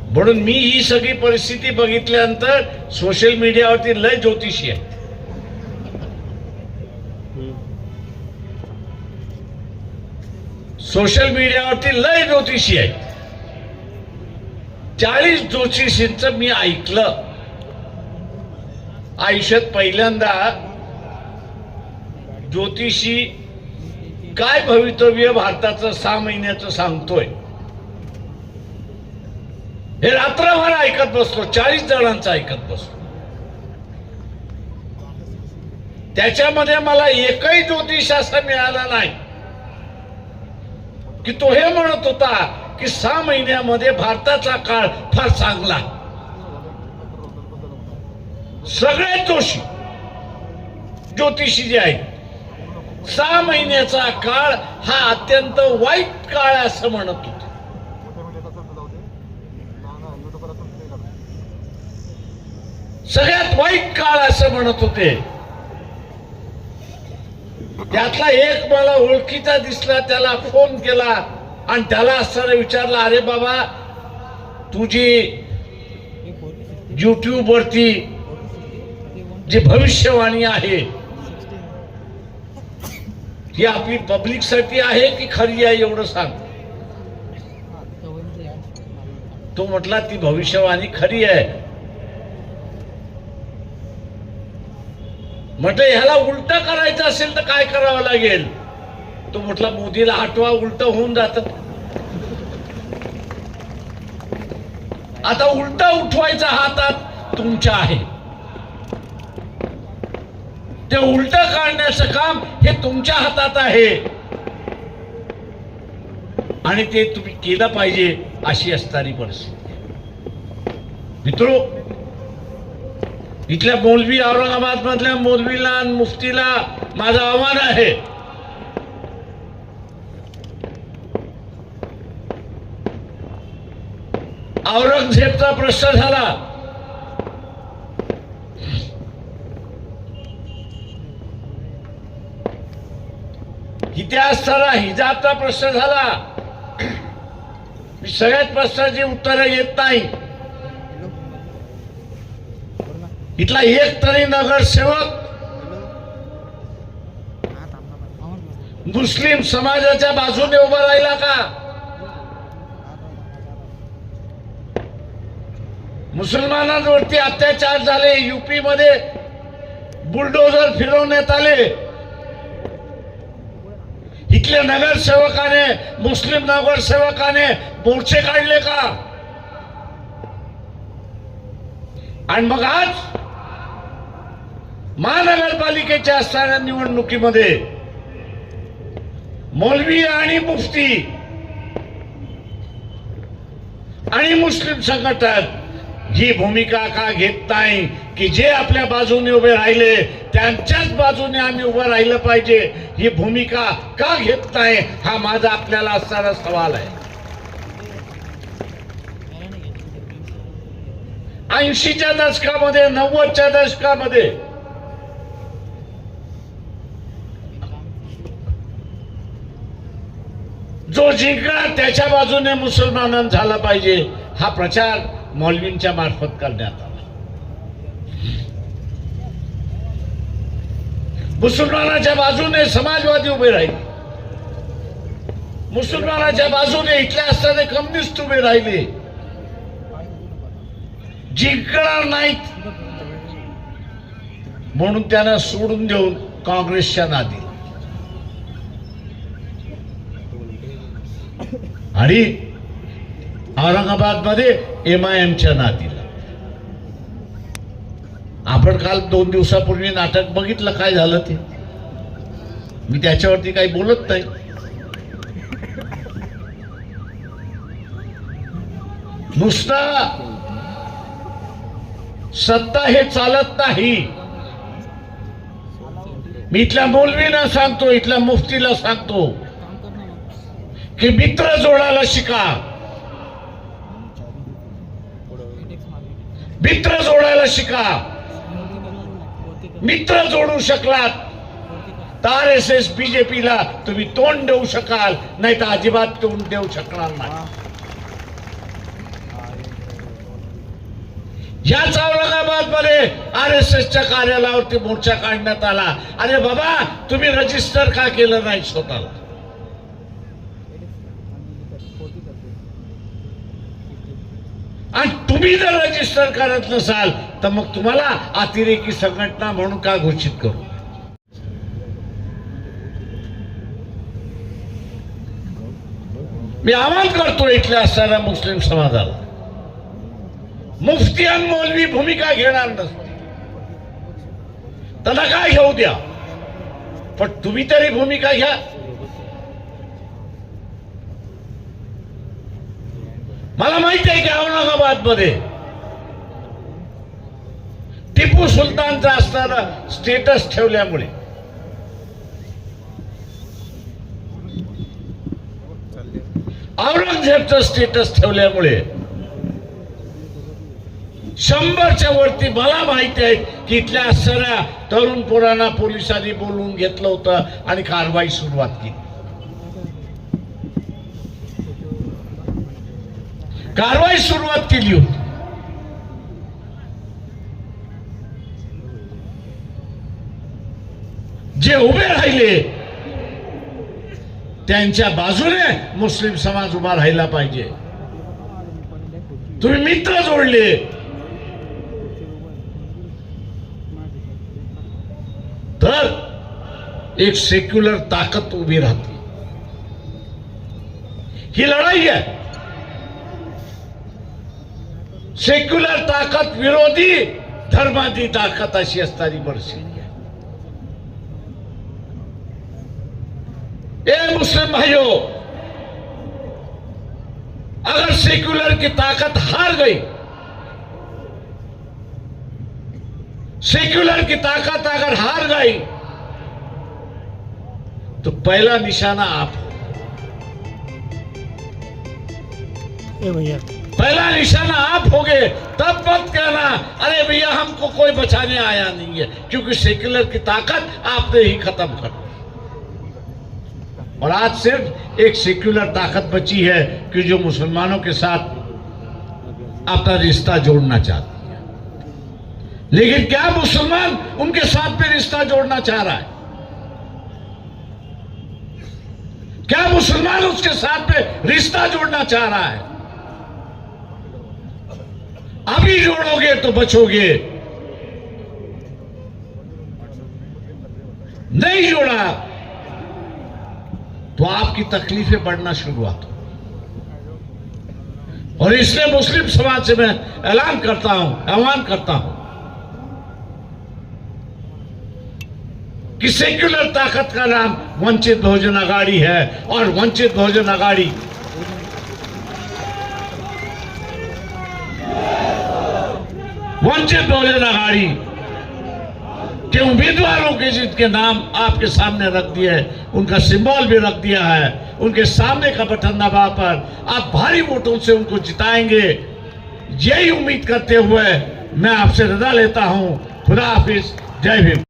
म्हणून मी ही सगळी परिस्थिती बघितल्यानंतर सोशल मीडियावरती लय ज्योतिषी आहे. सोशल मीडियावरती लय ज्योतिषी आहे. 40 ज्योतिषींचं मी ऐकलं आयुष्यात पहिल्यांदा. ज्योतिषी काय भवितव्य भारताचं 6 महिन्याचं सांगतोय हे रात्रभर ऐकत बसलो. 40 जणांचं ऐकत बसलो. त्याच्यामध्ये मला एकही ज्योतिष असा मिळाला नाही की तो हे म्हणत होता की 6 महिन्यामध्ये भारताचा काळ फार चांगला. सगळे ज्योतिषी जे आहेत 6 महिन्याचा काळ हा अत्यंत वाईट काळ असं म्हणत होते. सगळ्यात वाईट काळ असं म्हणत होते. त्यातला एक मला ओळखीचा दिसला, त्याला फोन केला आणि त्याला असं विचारलं, अरे बाबा तुझी YouTube वरती जी भविष्यवाणी आहे ही आपली पब्लिक साठी आहे की खरी आहे एवढं सांग. तो म्हटला ती भविष्यवाणी खरी आहे. म्हटलं ह्याला उलट करायचं असेल तर काय करावं लागेल. तो म्हटला मोदीला हटवा, उलट होऊन जात. आता उलट उठवायचा हातात तुमच्या आहे. ते उलट काढण्याचं काम हे तुमच्या हातात आहे आणि ते तुम्ही केलं पाहिजे अशी असणारी परिस्थिती. मित्रो, इथल्या मौलवी, औरंगाबाद मधल्या मौलवीला आणि मुफ्तीला माझं आव्हान आहे, औरंगजेबचा प्रश्न झाला, इतिहास सारा हिजाबचा प्रश्न झाला. सगळ्यात प्रश्नाची उत्तरं येत नाही. इथला एक तरी नगरसेवक मुस्लिम समाजाच्या बाजूने उभा राहिला का? मुसलमानांवरती अत्याचार झाले, यूपी मध्ये बुलडोजर फिरवण्यात आले, इथल्या नगरसेवकाने, मुस्लिम नगरसेवकाने मोर्चे काढले का? आणि मग आज महानगरपालिकेच्या असणाऱ्या निवडणुकीमध्ये मौलवी आणि मुफ्ती आणि मुस्लिम संघटक ही भूमिका का घेत नाही की जे आपल्या बाजूने उभे राहिले त्यांच्याच बाजूने आम्ही उभं राहिलं पाहिजे, ही भूमिका का घेत नाही हा माझा आपल्याला असणारा सवाल आहे. 80च्या दशकामध्ये, 90च्या दशकामध्ये जो जिंकला त्याच्या बाजूने मुसलमानांना झाला पाहिजे हा प्रचार मौलवींच्या मार्फत करण्यात आला. मुसलमानाच्या बाजूने समाजवादी उभे राहिले, मुसलमानाच्या बाजूने इथल्या असणारे कम्युनिस्ट उभे राहिले. जिंकणार नाहीत म्हणून त्यांना सोडून देऊन काँग्रेसच्या नादी आणि औरंगाबाद मध्ये MIMच्या नादीला. आपण काल 2 दिवसापूर्वी नाटक बघितलं, काय झालं ते मी त्याच्यावरती काही बोलत नाही. नुसता सत्ता हे चालत नाही. मी इथल्या मौलवीला सांगतो, इथल्या मुफ्तीला सांगतो की मित्र जोडायला शिका. मित्र जोडायला शिका. मित्र जोडू शकलात तर RSS BJPला तुम्ही तोंड देऊ शकाल, नाही तर अजिबात तोंड देऊ शकणार नाही. ह्याच औरंगाबाद मध्ये RSSच्या कार्यालयावरती मोर्चा काढण्यात आला. अरे बाबा, तुम्ही रजिस्टर का केलं नाही स्वतःला? आणि तुम्ही जर रजिस्टर करत नसाल तर मग तुम्हाला अतिरेकी संघटना म्हणून का घोषित करू? मी आवाहन करतो इथल्या असणाऱ्या मुस्लिम समाजाला, मुफ्ती आणि मौलवी भूमिका घेणार नसते त्यांना काय घेऊ द्या, पण तुम्ही तरी भूमिका घ्या. मला माहिती आहे की औरंगाबाद मध्ये टिपू सुलतानचा असणारा स्टेटस ठेवल्यामुळे, औरंगजेबचं स्टेटस ठेवल्यामुळे 100च्या वरती मला माहिती आहे की इथल्या असणाऱ्या तरुण पोरांना पोलिसांनी बोलवून घेतलं होतं आणि कारवाई सुरुवात केली. होती. जे उभे राहिले त्यांच्या बाजूने मुस्लिम समाज उभा राहिला पाहिजे. तुम्ही मित्र जोडले तर एक सेक्युलर ताकद उभी राहते. ही लढाई आहे. सेक्युलर ताकद विरोधी धर्माची ताकद अशी असणारी बरशी. ए मुस्लिम भाइयों, अगर सेक्युलर की ताकत हार गई, सेक्युलर की ताकत अगर हार गई तो पहला निशाना आप हो. पहला निशाना आप होगे. तब मत कहना अरे भैया हमको कोई बचाने आया नहीं है, क्योंकि सेक्युलर की ताकत आपने ही खत्म कर दी. और आज सिर्फ एक सेक्युलर ताकत बची है कि जो मुसलमानों के साथ अपना रिश्ता जोड़ना चाहती है. लेकिन क्या मुसलमान उनके साथ में रिश्ता जोड़ना चाह रहा है? क्या मुसलमान उसके साथ में रिश्ता जोड़ना चाह रहा है? अभी जोड़ोगे तो बचोगे, नहीं जोड़ा तो आपकी तकलीफें बढ़ना शुरुआत हो. और इसलिए मुस्लिम समाज से मैं ऐलान करता हूं, आह्वान करता हूं कि सेक्युलर ताकत का नाम वंचित बहुजन आघाड़ी है. और वंचित बहुजन आघाड़ी के उम्मीदवारों के जिनके नाम आपके सामने रख दिए, उनका सिंबल भी रख दिया है, उनके सामने का बटन दबा पर आप भारी वोटों से उनको जिताएंगे. यही उम्मीद करते हुए मैं आपसे रजा लेता हूं. खुदा हाफिज. जय भीम.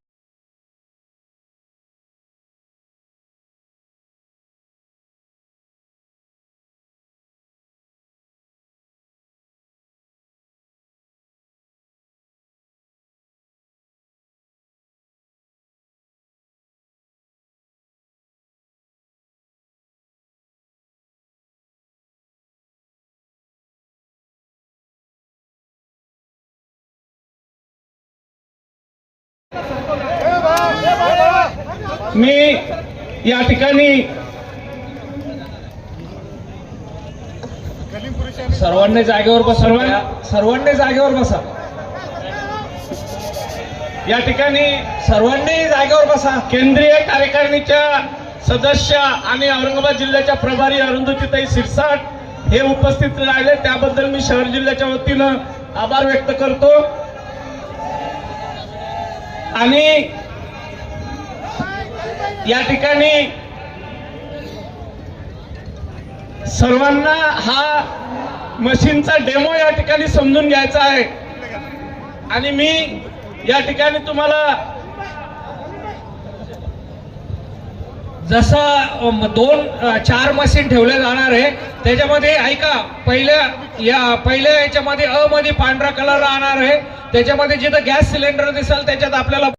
मी या ठिकाणी सर्वांनी जागेवर बसा. या ठिकाणी सर्वांनी जागेवर बसा. केंद्रीय कार्यकारिणीच्या सदस्य आणि औरंगाबाद जिल्ह्याच्या प्रभारी अरुंधतीताई शिरसाट हे उपस्थित राहिले, त्याबद्दल मी शहर जिल्ह्याच्या वतीनं आभार व्यक्त करतो. आणि या ठिकाणी सर्वांना हा मशीनचा डेमो या ठिकाणी समजून घ्यायचा आहे. आणि मी या ठिकाणी तुम्हाला जसं चार मशीन ठेवले जाणार आहे, त्याच्यामध्ये ऐका, पहिल्या याच्यामध्ये अ मध्ये पांढरा कलर राहणार आहे, त्याच्यामध्ये जिथं गॅस सिलेंडर दिसेल त्याच्यात आपल्याला